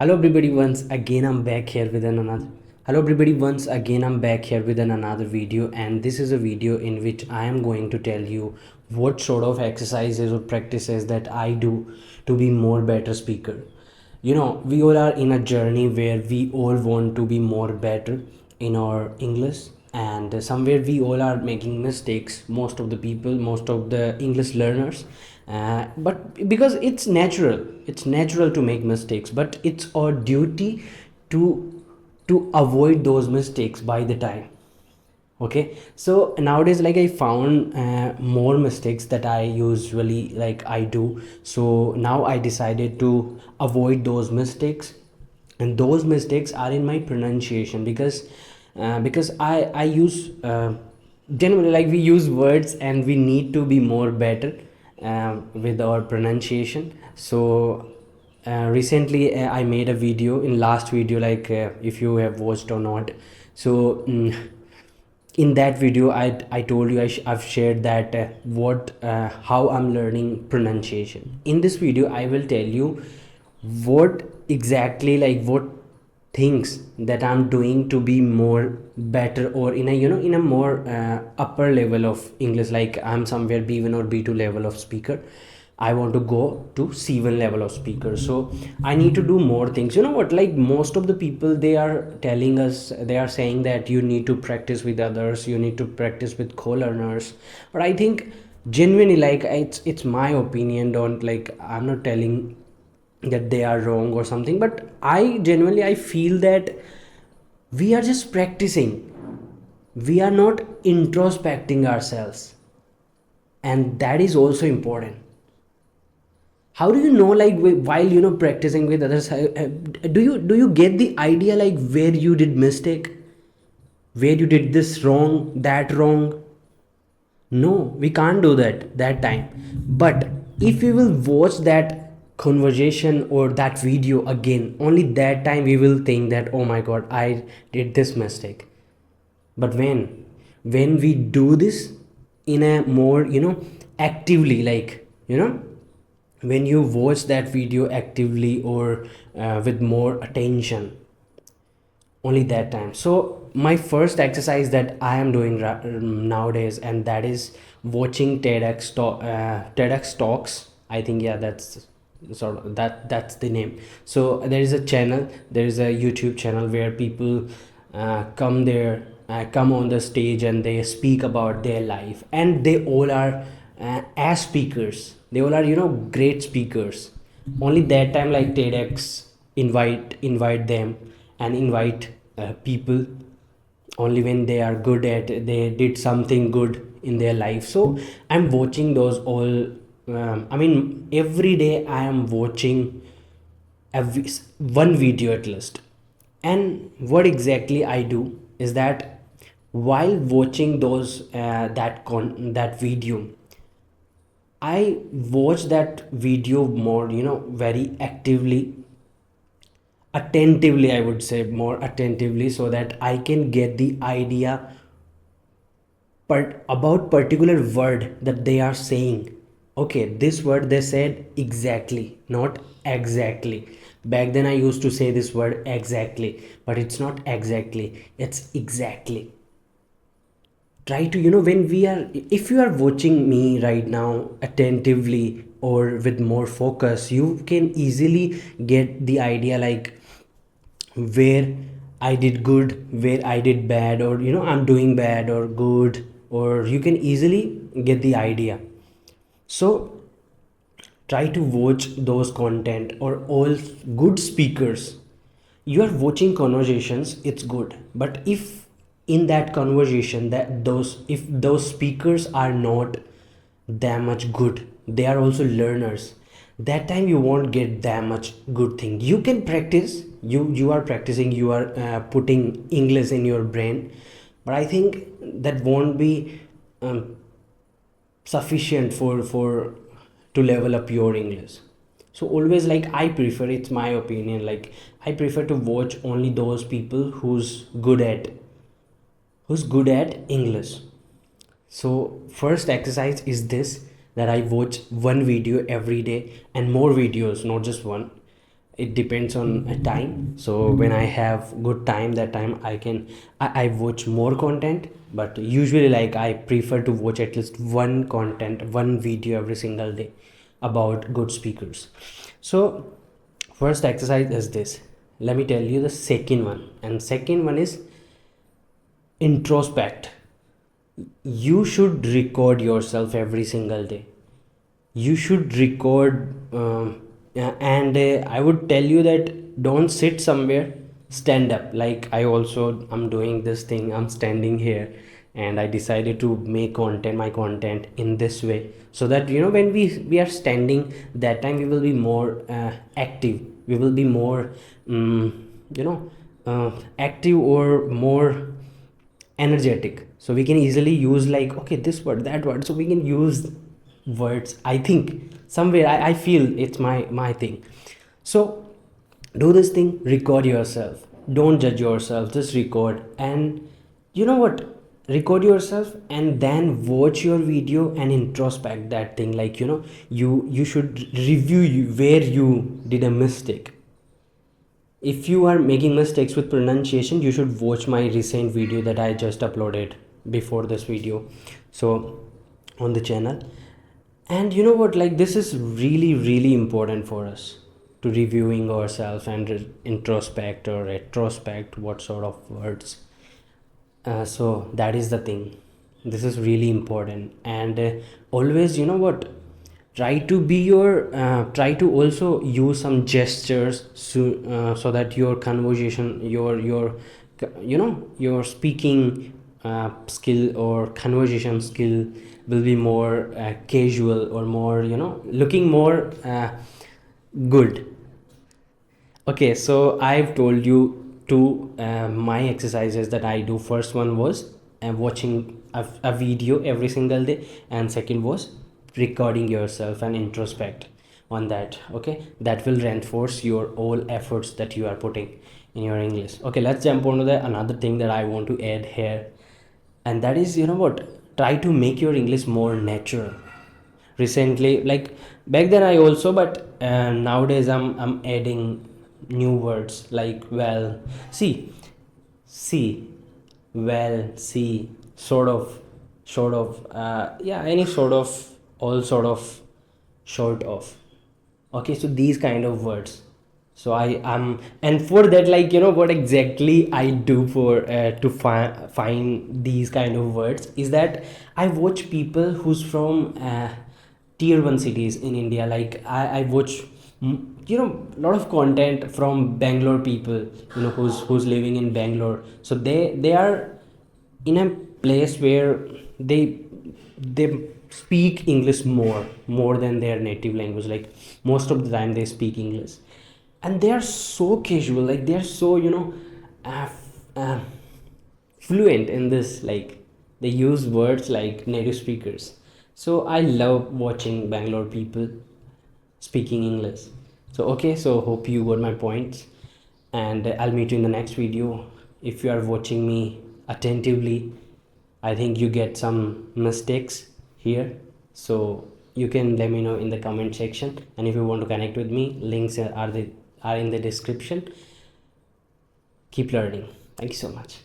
Hello everybody, once again I'm back here with an another hello everybody once again I'm back here with another video, and this is a video in which I am going to tell you what sort of exercises or practices that I do to be more better speaker. We all are in a journey where we all want to be more better in our English, and somewhere we all are making mistakes, most of the people, most of the English learners. But because it's natural to make mistakes, but it's our duty to avoid those mistakes by the time. Okay, so nowadays, like, I found more mistakes that I usually like I do. So now I decided to avoid those mistakes, and those mistakes are in my pronunciation, because I use generally, like, we use words and we need to be more better with our pronunciation. So recently I made a video in last video, like, if you have watched or not. So in that video, I told you, I've shared that what how I'm learning pronunciation. In this video I will tell you what exactly, like, what things that I'm doing to be more better, or in a in a more upper level of English. Like, I'm somewhere B1 or B2 level of speaker, I want to go to C1 level of speaker. So I need to do more things. You know what, like, most of the people, they are telling us, they are saying that you need to practice with others, you need to practice with co-learners. But I think, genuinely, like, it's my opinion. Don't, like, I'm not telling that they are wrong or something, but I genuinely, I feel that we are just practicing, we are not introspecting ourselves, and that is also important. How do you know, like, while practicing with others, do you get the idea, like, where you did mistake, where you did this wrong, that wrong? No, we can't do that time. But if we will watch that conversation or that video again, only that time we will think that, oh my god, I did this mistake. But when we do this in a more, actively, like, when you watch that video actively, or with more attention, only that time. So my first exercise that I am doing nowadays, and that is watching TEDx talks. I think, yeah, that's sort of that's the name. So there is a channel, there is a YouTube channel where people come on the stage, and they speak about their life, and they all are as speakers, they all are, great speakers. Only that time, like, TEDx invite them, and invite people only when they are good at, they did something good in their life. So I'm watching those all. I mean, every day I am watching one video at least. And what exactly I do is that, while watching those that video, I watch that video more, very actively, attentively, I would say more attentively, so that I can get the idea about particular word that they are saying. Okay, this word they said exactly, not exactly. Back then I used to say this word exactly, but it's not exactly, it's exactly. Try to, when we are, if you are watching me right now attentively or with more focus, you can easily get the idea, like, where I did good, where I did bad, or, I'm doing bad or good, or you can easily get the idea. So try to watch those content, or all good speakers. You are watching conversations, it's good, but if in that conversation, that those if those speakers are not that much good, they are also learners, that time you won't get that much good thing. You can practice, you are practicing, you are putting English in your brain, but I think that won't be sufficient for to level up your English. So always, like, I prefer, it's my opinion, like, I prefer to watch only those people who's good at English. So first exercise is this, that I watch one video every day, and more videos, not just one. it depends on a time. So when I have good time, that time I watch more content. But usually, like, I prefer to watch at least one video every single day about good speakers. So first exercise is this. Let me tell you the second one, and second one is introspect. You should record yourself every single day. You should record, and I would tell you that don't sit somewhere, stand up. Like, I'm doing this thing, I'm standing here, and I decided to make my content in this way, so that when we are standing, that time we will be more active, we will be more you know active or more energetic, so we can easily use, like, okay, this word, that word, so we can use words. I think somewhere I feel it's my thing. So do this thing, record yourself, don't judge yourself, just record. And you know what, record yourself and then watch your video and introspect that thing. Like, you should review where you did a mistake. If you are making mistakes with pronunciation, you should watch my recent video that I just uploaded before this video, so on the channel. And you know what, like, this is really really important for us to reviewing ourselves and introspect or retrospect, what sort of words. So that is the thing, this is really important. And always, you know what, try to be your try to also use some gestures, so that your conversation, your speaking skill or conversation skill will be more casual, or more, looking more good. Okay, so I've told you two my exercises that I do. First one was watching a video every single day, and second was recording yourself and introspect on that. Okay, that will reinforce your all efforts that you are putting in your English. Okay, let's jump on to the another thing that I want to add here, and that is, you know what, try to make your English more natural. Recently, like, back then I also, but nowadays I'm adding new words, like, well, see, well, see, sort of, yeah, any sort of, all sort of, short of. Okay, so these kind of words. So I am, and for that, like, what exactly I do for to find these kind of words is that I watch people who's from tier 1 cities in India. Like, I watch a lot of content from Bangalore people, who's living in Bangalore. So they are in a place where they speak English more than their native language. Like, most of the time they speak English, and they are so casual, like, they are so, uh, uh, fluent in this. Like, they use words like native speakers. So I love watching Bangalore people speaking English. So okay, so hope you got my points, and I'll meet you in the next video. If you are watching me attentively, I think you get some mistakes here, so you can let me know in the comment section. And if you want to connect with me, links are in the description. Keep learning. Thank you so much.